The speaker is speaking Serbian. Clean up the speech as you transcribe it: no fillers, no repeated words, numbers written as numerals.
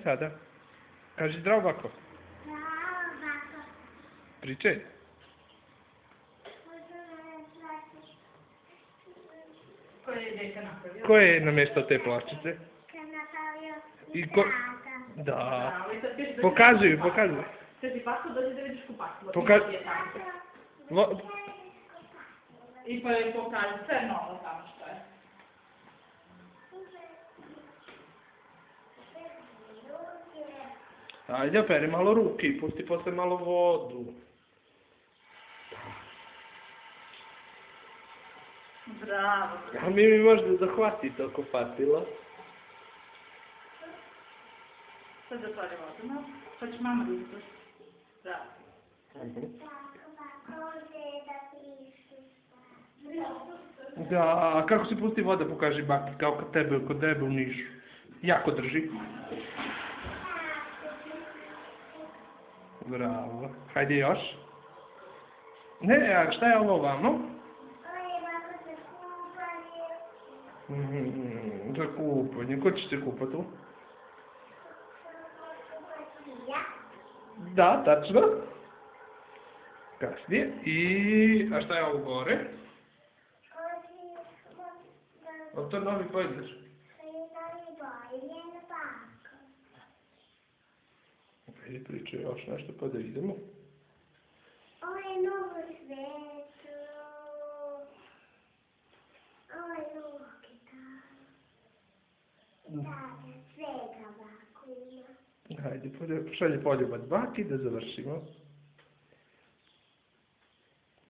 sada. Kaži zdravo bako. Zdravo bako. Pričaj. Ko je deka napravio? Ko je namještao te pločice? Ko je napravio I ko... tata. Da. Pokazuj, pokazuj. Kaži bako, dođi da vidiš kupatilo. Pokazuj. I pa je pokaži sve novo tamo što je. Ajde, operi malo ruke i pusti posle malo vodu. Bravo. A mi možda zahvati to kupatilo. Sad zatvori vodu, no? Pa će mama da izgledaš. Bravo. Da, a kako se pusti voda, pokaži baki, kao kod tebe u Nišu. Jako drži. Bravo. Hajde još. Ne, a šta je ovo vamo? Za kupanje. Ko će se kupati tu? Da, tačno. Kasnije. I... A šta je ovo gore? A to je novi pojdaš? Ajde, pričaj još nešto pa da idemo. Ovo je novo svetu. Ovo je novo kita. Da, svega bako ima. Ajde, šalje poljubac baki da završimo.